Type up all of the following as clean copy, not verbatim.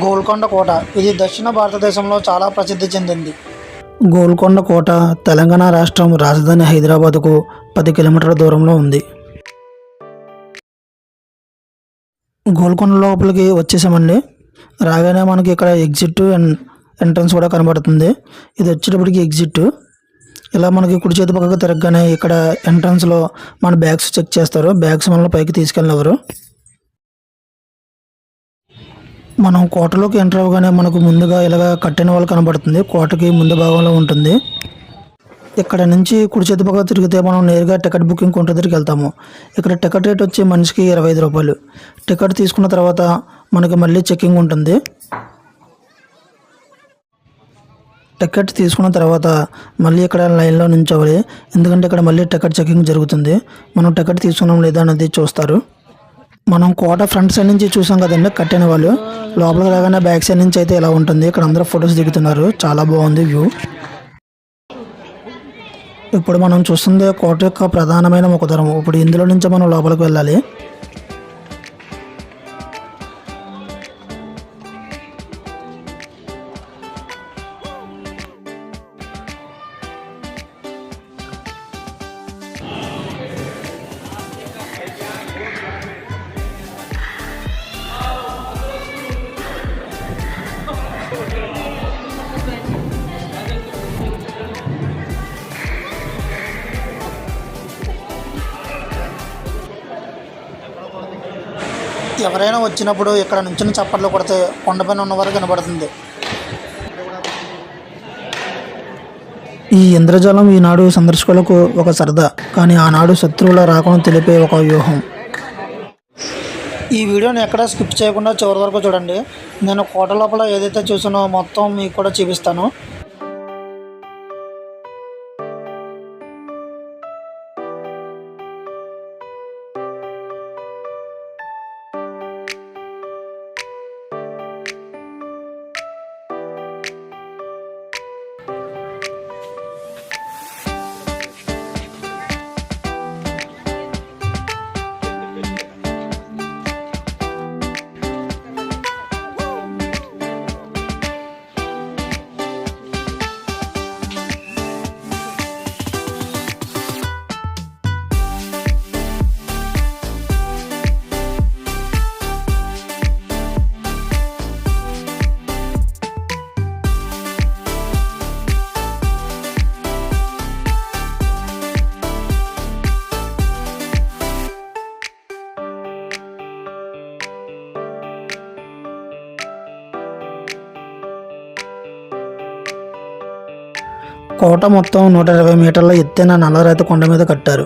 గోల్కొండ కోట ఇది దక్షిణ భారతదేశంలో చాలా ప్రసిద్ధి చెందింది. గోల్కొండ కోట తెలంగాణ రాష్ట్రం రాజధాని హైదరాబాద్కు 10 కిలోమీటర్ల దూరంలో ఉంది. గోల్కొండ లోపలికి వచ్చేసామండి. రాగానే మనకి ఇక్కడ ఎగ్జిట్ అండ్ ఎంట్రన్స్ కూడా కనబడుతుంది. ఇది వచ్చేటప్పటికి ఎగ్జిట్. ఇలా మనకి కుడి చేతి పక్కకు తిరగగానే ఇక్కడ ఎంట్రన్స్లో మన బ్యాగ్స్ చెక్ చేస్తారు. బ్యాగ్స్ మనల్ని పైకి తీసుకెళ్ళినవారు. మనం కోటలోకి ఎంటర్ అవ్వగానే మనకు ముందుగా ఇలాగ కట్టిన వాళ్ళు కనబడుతుంది. కోటకి ముందు భాగంలో ఉంటుంది. ఇక్కడ నుంచి కుడి చేతి పక్క తిరిగితే మనం నేరుగా టికెట్ బుకింగ్ కౌంటర్ దగ్గరికి వెళ్తాము. ఇక్కడ టికెట్ రేట్ వచ్చి మనిషికి 25 రూపాయలు. టికెట్ తీసుకున్న తర్వాత మనకి మళ్ళీ చెక్కింగ్ ఉంటుంది. టికెట్ తీసుకున్న తర్వాత మళ్ళీ ఇక్కడ లైన్లో నించోవాలి. ఎందుకంటే ఇక్కడ మళ్ళీ టికెట్ చెకింగ్ జరుగుతుంది. మనం టికెట్ తీసుకున్నాం లేదా అనేది చూస్తారు. మనం కోట ఫ్రంట్ సైడ్ నుంచి చూసాం కదండి కట్టిన వాళ్ళు. లోపలికి రాగానే బ్యాక్ సైడ్ నుంచి అయితే ఇలా ఉంటుంది. ఇక్కడ అందరూ ఫొటోస్ దిగుతున్నారు. చాలా బాగుంది వ్యూ. ఇప్పుడు మనం చూస్తుంది కోట యొక్క ప్రధానమైన ముఖద్వారం. ఇప్పుడు ఇందులో నుంచి మనం లోపలికి వెళ్ళాలి. ఎవరైనా వచ్చినప్పుడు ఇక్కడ నుంచిన చప్పట్లు కొడితే కొండపైన ఉన్నవారు కనబడుతుంది. ఈ ఇంద్రజాలం ఈనాడు సందర్శకులకు ఒక సరదా, కానీ ఆనాడు శత్రువుల రాకను తెలిపే ఒక వ్యూహం. ఈ వీడియోని ఎక్కడ స్కిప్ చేయకుండా చివరి వరకు చూడండి. నేను కోట లోపల ఏదైతే చూసానో మొత్తం మీకు కూడా చూపిస్తాను. కోట మొత్తం 120 మీటర్ల ఎత్తైన నల్లరాతి కొండ మీద కట్టారు.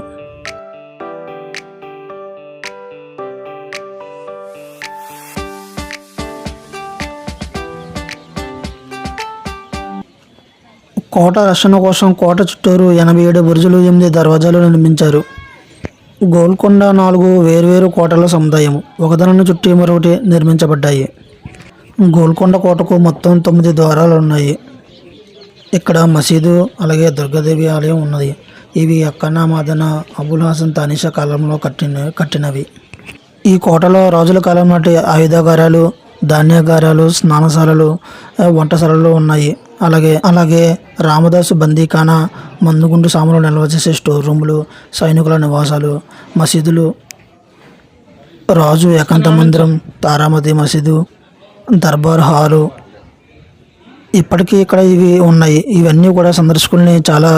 కోట రక్షణ కోసం కోట చుట్టూరు 87 బురుజులు, 8 దర్వాజాలు నిర్మించారు. గోల్కొండ 4 వేర్వేరు కోటల సముదాయం ఒకదానిని చుట్టి మరొకటి నిర్మించబడ్డాయి. గోల్కొండ కోటకు మొత్తం 9 ద్వారాలు ఉన్నాయి. ఇక్కడ మసీదు అలాగే దుర్గాదేవి ఆలయం ఉన్నది. ఇవి అక్కన్న మాదన అబుల్ హసన్ తానిషా కాలంలో కట్టినవి. ఈ కోటలో రాజుల కాలం నాటి ఆయుధాగారాలు, ధాన్యాగారాలు, స్నానశాలలు, వంటశాలలు ఉన్నాయి. అలాగే రామదాసు బందీఖానా, మందుగుండు సామాన్లు నిల్వ చేసే స్టోర్ రూములు, సైనికుల నివాసాలు, మసీదులు, రాజు ఏకాంత మందిరం, తారామతి మసీదు, దర్బార్ హాలు ఇప్పటికీ ఇక్కడ ఇవి ఉన్నాయి. ఇవన్నీ కూడా సందర్శకుల్ని చాలా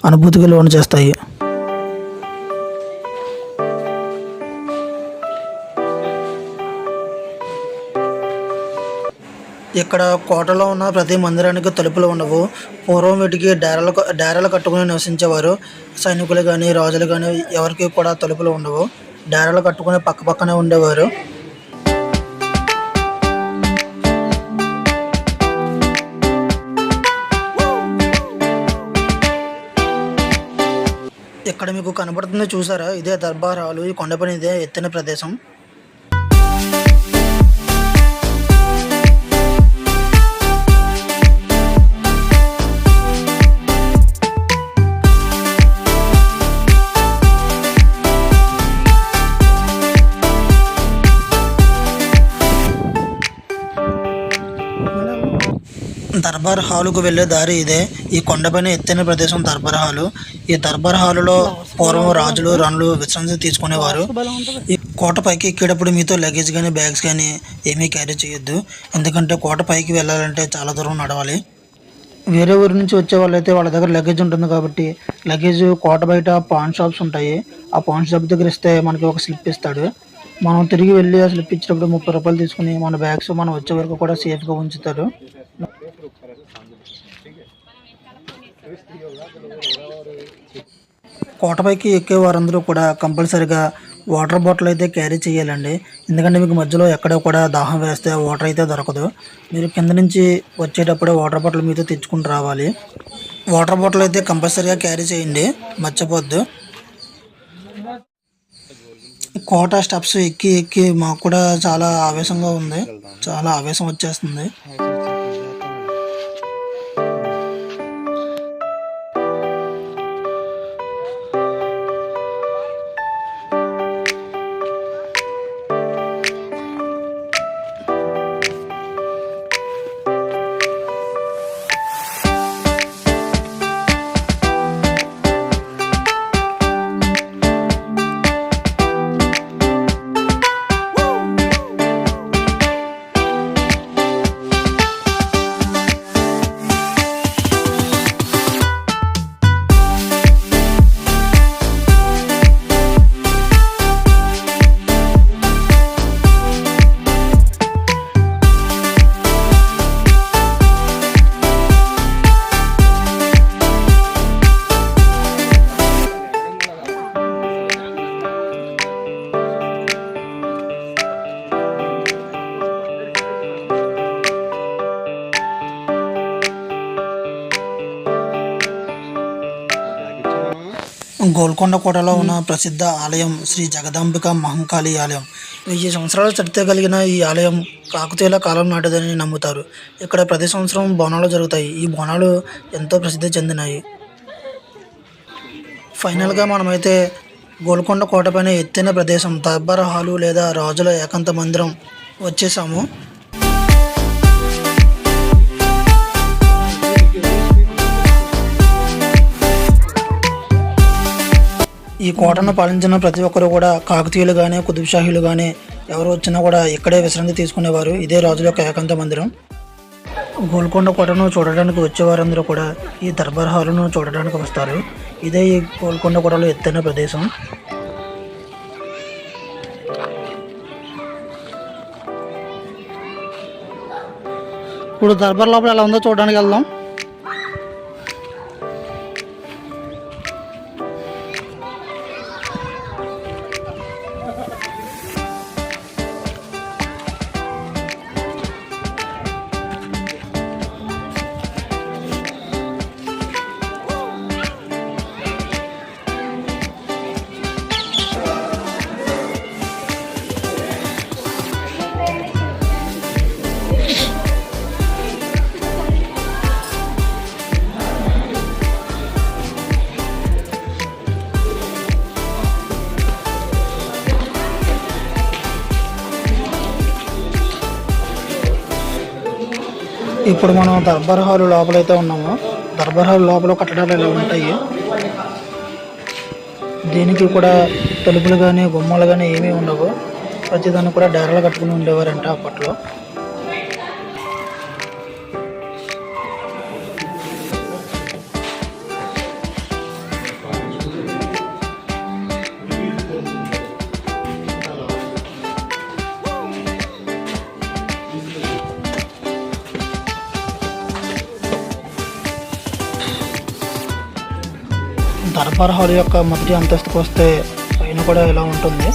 అనుభూతికి లోను చేస్తాయి. ఇక్కడ కోటలో ఉన్న ప్రతి మందిరానికి తలుపులు ఉండవు. పూర్వం వీటికి డేరాలు కట్టుకుని నివసించేవారు. సైనికులు కానీ రాజులు కానీ ఎవరికి కూడా తలుపులు ఉండవు. డేరాలు కట్టుకుని పక్కనే ఉండేవారు. ఇక్కడ మీకు కనబడుతుంది చూసారా, ఇదే దర్బార్ హాలు. ఈ కొండపైన ఇదే ఎత్తైన ప్రదేశం. దర్బార్ హాలుకు వెళ్ళే దారి ఇదే. ఈ కొండపైన ఎత్తైన ప్రదేశం దర్బార్ హాలు. ఈ దర్బార్ హాలులో పూర్వం రాజులు రాణులు విశ్రాంతి తీసుకునేవారు. ఈ కోట పైకి ఎక్కేటప్పుడు మీతో లగేజ్ కానీ బ్యాగ్స్ కానీ ఏమీ క్యారీ చేయొద్దు. ఎందుకంటే కోట పైకి వెళ్ళాలంటే చాలా దూరం నడవాలి. వేరే ఊరి నుంచి వచ్చే వాళ్ళైతే వాళ్ళ దగ్గర లగేజ్ ఉంటుంది కాబట్టి లగేజ్ కోట బయట పాన్ షాప్స్ ఉంటాయి. ఆ పాన్ షాప్ దగ్గర ఇస్తే మనకి ఒక స్లిప్ ఇస్తాడు. మనం తిరిగి వెళ్ళి ఆ స్లిప్ ఇచ్చినప్పుడు 30 రూపాయలు తీసుకుని మన బ్యాగ్స్ మనం వచ్చే వరకు కూడా సేఫ్గా ఉంచుతారు. కోటపైకి ఎక్కే వారందరూ కూడా కంపల్సరిగా వాటర్ బాటిల్ అయితే క్యారీ చేయాలండి. ఎందుకంటే మీకు మధ్యలో ఎక్కడ కూడా దాహం వేస్తే వాటర్ అయితే దొరకదు. మీరు కింద నుంచి వచ్చేటప్పుడే వాటర్ బాటిల్ మీతో తెచ్చుకుని రావాలి. వాటర్ బాటిల్ అయితే కంపల్సరీగా క్యారీ చేయండి, మర్చిపోద్దు. కోట స్టెప్స్ ఎక్కి ఎక్కి మాకు కూడా చాలా ఆవేశంగా ఉంది, చాలా ఆవేశం వచ్చేస్తుంది. గోల్కొండ కోటలో ఉన్న ప్రసిద్ధ ఆలయం శ్రీ జగదాంబిక మహంకాళి ఆలయం. 1000 సంవత్సరాల చరిత్ర కలిగిన ఈ ఆలయం కాకతీయుల కాలం నాటిదని నమ్ముతారు. ఇక్కడ ప్రతి సంవత్సరం బోనాలు జరుగుతాయి. ఈ బోనాలు ఎంతో ప్రసిద్ధి చెందినాయి. ఫైనల్గా మనమైతే గోల్కొండ కోటపైన ఎత్తైన ప్రదేశం దర్బార్ హాలు లేదా రాజుల ఏకాంత మందిరం వచ్చేసాము. ఈ కోటను పాలించిన ప్రతి ఒక్కరు కూడా కాకతీయులు కానీ కుతుబ్షాహీలు కానీ ఎవరు వచ్చినా కూడా ఇక్కడే విశ్రాంతి తీసుకునేవారు. ఇదే రాజుల యొక్క ఏకాంత మందిరం. గోల్కొండ కోటను చూడడానికి వచ్చేవారందరూ కూడా ఈ దర్బార్ హాలును చూడడానికి వస్తారు. ఇదే ఈ గోల్కొండ కోటలో ఎత్తైన ప్రదేశం. ఇప్పుడు దర్బార్ లోపల ఎలా ఉందో చూడడానికి వెళ్దాం. ఇప్పుడు మనం దర్బార్ హాల్ లోపలైతే ఉన్నాము. దర్బార్ హాల్ లోపల కట్టడాలు ఎలా ఉంటాయి. దీనికి కూడా తలుపులు కానీ గుమ్మాలు కానీ ఏమీ ఉండవు. ప్రతిదాన్ని కూడా డేరాలు కట్టుకుని ఉండేవారంట అప్పట్లో. దర్బార్ హాల్ యొక్క మొదటి అంతస్తుకు వస్తే పైన కూడా ఇలా ఉంటుంది.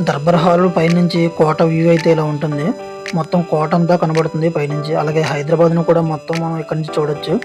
దర్బార్ హాల్ పైనుంచి కోట వ్యూ అయితే ఇలా ఉంటుంది. మొత్తం కోట అంతా కనబడుతుంది పైనుంచి. అలాగే హైదరాబాద్ను కూడా మొత్తం మనం ఇక్కడ నుంచి చూడొచ్చు.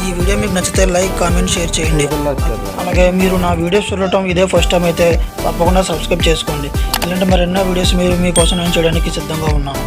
ఈ వీడియో మీకు నచ్చితే లైక్, కామెంట్, షేర్ చేయండి. అలాగే మీరు నా వీడియోస్ చూడటం ఇదే ఫస్ట్ టైం అయితే తప్పకుండా సబ్స్క్రైబ్ చేసుకోండి. ఇలాంటి మరెన్నో వీడియోస్ మీకోసం నేను చేయడానికి సిద్ధంగా ఉన్నాను.